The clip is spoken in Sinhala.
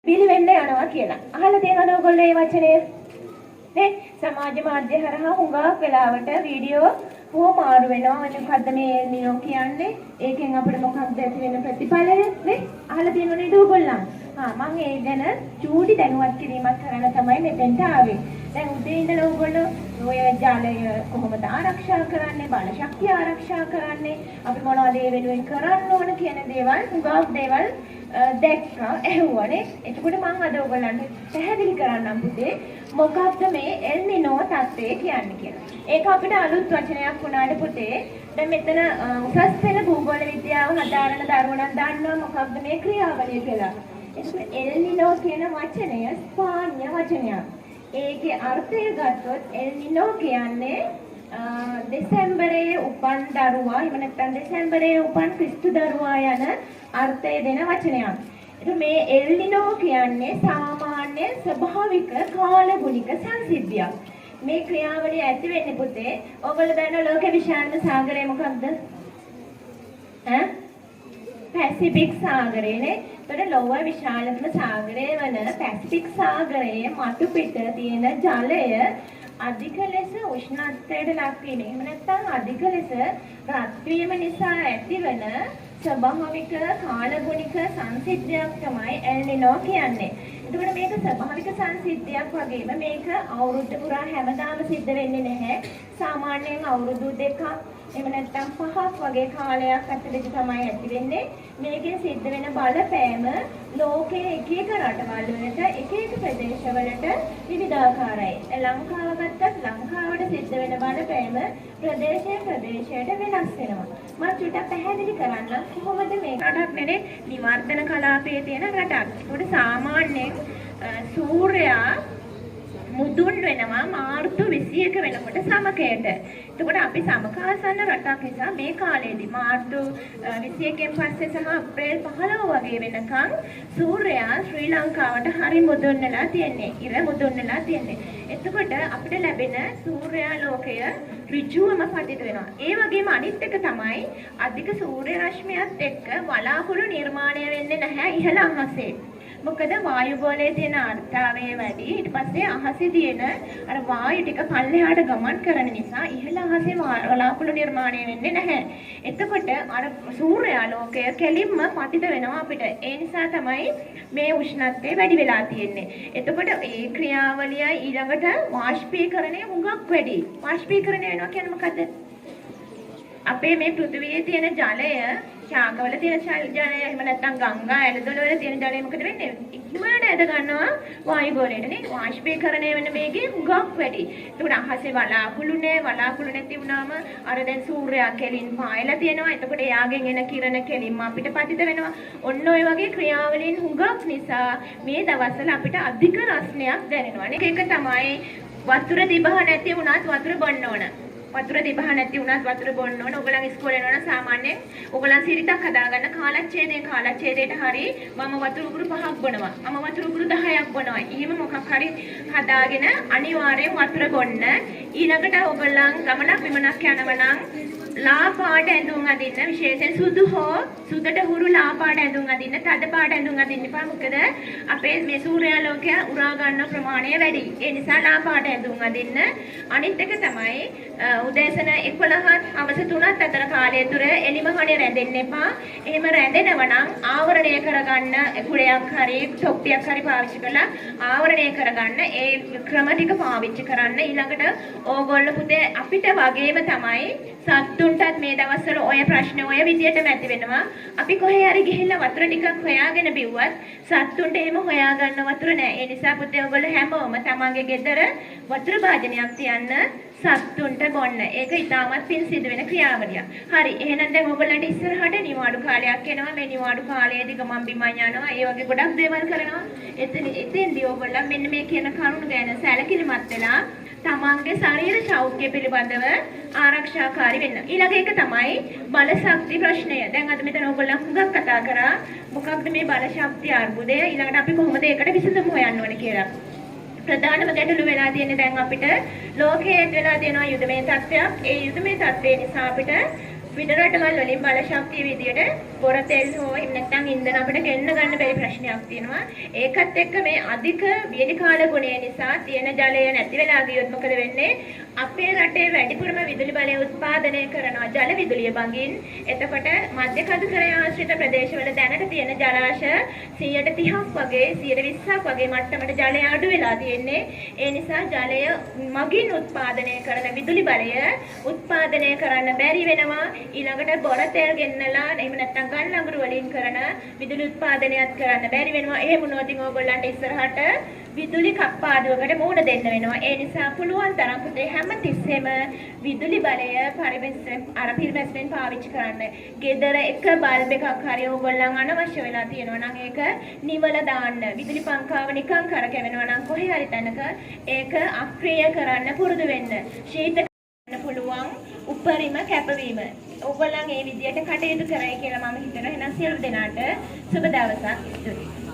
පිළිවෙන්න යනවා කියලා. අහලා තියෙනවද ඔයගොල්ලෝ මේ වචනය? නේ සමාජ මාධ්‍ය හරහා හුඟක් වෙලාවට වීඩියෝ මාරු වෙනවා. මොකද්ද මේ නියෝ කියන්නේ? ඒකෙන් අපිට මොකක්ද ඇති වෙන ප්‍රතිඵලය? නේ අහලා තියෙනව නේද ඔයගොල්ලෝ? මම ඒ ගැන චූටි දැනුවත් කිරීමක් කරන්න තමයි මෙතෙන්ට ආවේ. දැන් උදේ ඉඳලා ඔයගොල්ලෝ ඔය ජලය කොහොමද ආරක්ෂා කරන්නේ? බල ශක්තිය ආරක්ෂා කරන්නේ? අපි මොනවද ඒ වෙනුවෙන් කරන්න ඕන කියන දේවල් හුඟක් දේවල් දැක්කා ඇහුවානේ. එතකොට මම අද ඔයගොල්ලන්ට පැහැදිලි කරන්නම් පුතේ මොකක්ද මේ එල් නිනෝ තත්ත්වය කියන්නේ කියලා. ඒක අපිට අලුත් වචනයක් වුණාට පුතේ දැන් මෙතන උසස් පෙළ භූගෝල විද්‍යාව හදාරන දරුවෝ නම් දන්නවා මොකක්ද මේ ක්‍රියාවලිය කියලා. ඒක එල් නිනෝ කියන වචනය ස්පාඤ්ඤ වචනයක්. ඒකේ අර්ථය ගත්තොත් එල් නිනෝ කියන්නේ දෙසැම්බරයේ උපන් දරුවා එහෙම නැත්නම් දෙසැම්බරයේ උපන් ක්‍රිස්තු දරුවා යන අර්ථය දෙන වචනයක්. ඒක මේ එල් නිනෝ කියන්නේ සාමාන්‍ය ස්වභාවික කාලගුණික සංසිද්ධියක්. මේ ක්‍රියාවලිය ඇති වෙන්නේ පුතේ ඔයගොල්ලෝ දන්න ලෝකේ විශාලම සාගරය මොකක්ද? පැසිෆික් සාගරයනේ. ඒතර ලෝක විශාලම සාගරය වන පැසිෆික් සාගරයේ මතු පිට තියෙන ජලය අධික ලෙස උෂ්ණත්වයට ලක් වීම. එහෙම නැත්නම් අධික ලෙස රත් වීම නිසා ඇතිවන ස්වභාවික කාලගුණික සංසිද්ධියක් තමයි එල් නිනෝ කියන්නේ. එතකොට මේක ස්වභාවික සංසිද්ධියක් වගේම මේක අවුරුද්ද පුරා හැමදාම සිද්ධ වෙන්නේ නැහැ. සාමාන්‍යයෙන් අවුරුදු 2ක් එහෙම නැත්නම් 5ක් වගේ කාලයක් ඇතුළත තමයි ඇති වෙන්නේ. මේකෙන් සිද්ධ වෙන බලපෑම ලෝකයේ එක එක රටවල් වලට එක එක ප්‍රදේශවලට විවිධාකාරයි. ලංකාව ගත්තත් ලංකාවට සිද්ධ වෙන බලපෑම ප්‍රදේශයට වෙනස් වෙනවා. මම චුට්ටක් පැහැදිලි කරන්නම් කොහොමද මේ රටක් නෙනේ නිවර්තන කලාපයේ තියෙන රටක්. ඒකට සාමාන්‍යයෙන් සූර්යයා මුදුන් වෙනවා මාර්තු 21 වෙනකොට සමකයට. එතකොට අපි සමකාසන්න රටක් නිසා මේ කාලේදී මාර්තු 21න් පස්සේ සහ අප්‍රේල් 15 වගේ වෙනකන් සූර්යයා ශ්‍රී ලංකාවට හරි මුදුන් වෙලා තියෙන්නේ. ඉර මුදුන් වෙලා තියෙන්නේ. එතකොට අපිට ලැබෙන සූර්යාලෝකය ඍජුවම පතිත වෙනවා. ඒ වගේම අනිත් එක තමයි අධික සූර්ය රශ්මියත් එක්ක වලාකුළු නිර්මාණය වෙන්නේ නැහැ ඉහළ අහසේ. මොකද වායු ගෝලයේ තියෙන ආර්ද්‍රතාවය වැඩි. ඊට පස්සේ අහසේ තියෙන අර වායු ටික පල්ලෙහාට ගමන් කරන නිසා ඉහළ අහසේ වලාකුළු නිර්මාණය වෙන්නේ නැහැ. එතකොට අර සූර්යාලෝකය කෙලින්ම පතිත වෙනවා අපිට. ඒ නිසා තමයි මේ උෂ්ණත්වය වැඩි වෙලා තියෙන්නේ. එතකොට ඒ ක්‍රියාවලිය ඊළඟට වාෂ්පීකරණය හුඟක් වැඩි. වාෂ්පීකරණය වෙනවා කියන්නේ මොකද්ද? අපේ මේ පෘථිවියේ තියෙන ජලය ශාකවල තියෙන ජලය එහෙම නැත්නම් ගංගා ඇලදොල වල තියෙන ජලය මොකද වෙන්නේ? ඉක්මනට ඇද ගන්නවා වායු ගෝලයට නේ. වාෂ්පීකරණය වෙන වේගය හුඟක් වැඩි. ඒකට අහසේ වලාකුළු නැති වුණාම අර දැන් සූර්යයා කෙලින් පායලා තියෙනවා. එතකොට එයාගෙන් එන කිරණ කෙලින්ම අපිට පතිත වෙනවා. ඔන්න ඔය වගේ ක්‍රියාවලින් හුඟක් නිසා මේ දවස්වල අපිට අධික රස්නයක් දැනෙනවා නේ. ඒක තමයි වතුර දිබහ නැති වුණත් වතුර බොන්න ඕන. වතුර දිබහ නැති වුණත් වතුර බොන්න ඕන. ඔයගොල්ලන් ඉස්කෝලේ යනවනම් සාමාන්‍යයෙන් ඔයගොල්ලන් සිරිතක් හදාගන්න කාලච්ඡේදයට හරි මම වතුර උගුරු 5ක් බොනවා. මම වතුර උගුරු 10ක් බොනවා. එහෙම මොකක් හරි හදාගෙන අනිවාර්යෙන් වතුර බොන්න. ඊළඟට ඔයගොල්ලන් ගමනක් විමනක් යනවා නම් ලා පාට ඇඳුම් අඳින්න. විශේෂයෙන් සුදු හෝ සුදට හුරු ලා පාට ඇඳුම් අඳින්න. තද පාට ඇඳුම් අඳින්න එපා. මොකද අපේ මේ සූර්යාලෝකය උරා ගන්න ප්‍රමාණය වැඩි. ඒ නිසා ලා පාට ඇඳුම් අඳින්න. අනිත් එක තමයි උදෑසන 11ත් හවස 3ත් අතර කාලය තුර එලිමහනේ රැඳෙන්න එපා. එහෙම රැඳෙනවා නම් ආවරණය කරගන්න කුඩයක් හරි තොප්පියක් හරි පාවිච්චි කරලා ආවරණය කරගන්න. ඒ ක්‍රම ටික පාවිච්චි කරන්න. ඊළඟට ඕගොල්ලෝ පුතේ අපිට වගේම තමයි සත්තුන්ටත් මේ දවස්වල ඔය ප්‍රශ්න ඔය විදියටම ඇති වෙනවා. අපි කොහේ හරි ගිහිල්ලා වතුර ටිකක් හොයාගෙන බිව්වත් සත්තුන්ට එහෙම හොයාගන්න වතුර නැහැ. ඒ නිසා පුතේ ඔයගොල්ලෝ හැමෝම තමන්ගේ ගෙදර වතුර භාජනයක් තියන්න සත්තුන්ට බොන්න. ඒක ඉතාමත් පින් සිදු වෙන ක්‍රියාවලියක්. හරි. එහෙනම් දැන් ඔයගොල්ලන්ට ඉස්සරහට නිවාඩු කාලයක් එනවා. මේ නිවාඩු කාලයේදී ගමන් බිමන් යනවා. ඒ වගේ ගොඩක් දේවල් කරනවා. එතෙන්දී ඔයගොල්ලන් මෙන්න මේ කියන කරුණු ගැන සැලකිලිමත් වෙලා තමන්ගේ ශරීර සෞඛ්‍ය පිළිබඳව ආරක්ෂාකාරී වෙන්න. ඊළඟ එක තමයි බල ශක්ති ප්‍රශ්නය. දැන් අද මෙතන ඔයගොල්ලෝ හුඟක් කතා කරා මොකක්ද මේ බල ශක්ති අර්බුදය. ඊළඟට අපි කොහොමද ඒකට විසඳුම හොයන්න ඕනේ කියලා. ප්‍රධානම ගැටලු වෙලා තියෙන්නේ දැන් අපිට ලෝකයේ වෙලා තියෙනවා යුදමය තත්ත්වයක්. ඒ යුදමය තත්ත්වය නිසා අපිට පිට රටවල් වලින් බල ශක්තිය විදියට පොර තෙල් හෝ එහෙම නැත්නම් ඉන්ධන අපිට ගෙන්න ගන්න බැරි ප්‍රශ්නයක් තියෙනවා. ඒකත් එක්ක මේ අධික වියලිකාල ගුණය නිසා තියෙන ජලය නැති වෙලා ගියොත් මොකද වෙන්නේ? අපේ රටේ වැඩිපුරම විදුලි බලය උත්පාදනය කරනවා ජල විදුලිය බංගින්. එතකොට මධ්‍ය කඳුකරය ආශ්‍රිත ප්‍රදේශවල දැනට තියෙන ජලාශය 30% වගේ 20% වගේ මට්ටමට ජලය අඩු වෙලා තියෙන්නේ. ඒ නිසා ජලය මගින් උත්පාදනය කරන විදුලි බලය උත්පාදනය කරන්න බැරි වෙනවා. ඊළඟට බොර තෙල් ගෙන්නලා එහෙම නැත්නම් ගල් අඟුරු වලින් කරන විදුලි උත්පාදනයත් කරන්න බැරි වෙනවා. එහෙම වුණොත් ඕගොල්ලන්ට ඉස්සරහට විදුලි කප්පාදුවකට මුහුණ දෙන්න වෙනවා. ඒ නිසා පුළුවන් තරම් පුතේ හැම තිස්සෙම විදුලි බලය පරිමැස්මෙන් පාවිච්චි කරන්න. ගෙදර එක බල්බ් එකක් හරි ඕගොල්ලන් අනවශ්‍ය වෙලා තියෙනවා නම් ඒක නිවල දාන්න. විදුලි පංකාව නිකන් කරකැවෙනවා නම් කොහේ හරි තැනක ඒක අක්‍රිය කරන්න පුරුදු වෙන්න. ශීත කරන්න පුළුවන් උපරිම කැපවීම. ඕගොල්ලන් මේ විදියට කටයුතු කරයි කියලා මම හිතනවා. එහෙනම් සියලු දෙනාට සුබ දවසක්.